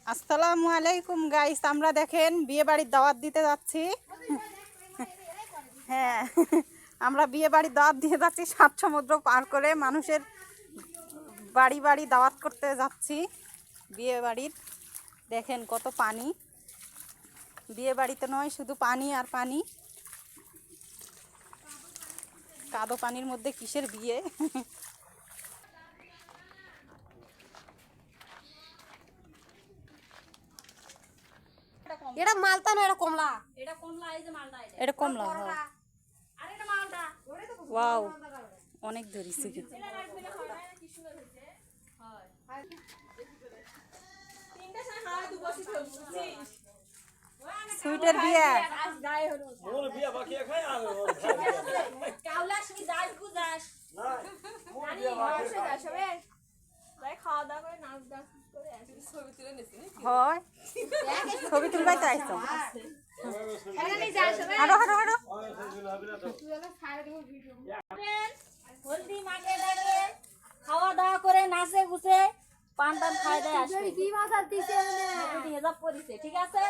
আসসালামু আলাইকুম গাইস, আমরা দেখেন বিয়ে বাড়ির দাওয়াত দিতে যাচ্ছি। হ্যাঁ, আমরা বিয়ে বাড়ির দাওয়াত দিয়ে যাচ্ছি, 7 সমুদ্র পার করে মানুষের বাড়ি বাড়ি দাওয়াত করতে যাচ্ছি। বিয়ে বাড়ির দেখেন কত পানি, বিয়ে বাড়িতে নয় শুধু পানি আর পানি, কাদো পানির মধ্যে কিসের বিয়ে। এটা মালটা না, এটা কমলা। এটা কমলা। ওয়াও, অনেক ধরিছি। সুইটের বিয়ে হয়, ছবি তুলবাই তো আইছো। হাঁটো হাঁটো হাঁটো। খাওয়া দাওয়া করে নাচে গুছে পান টান খাই দেয় আসবে। ঠিক আছে।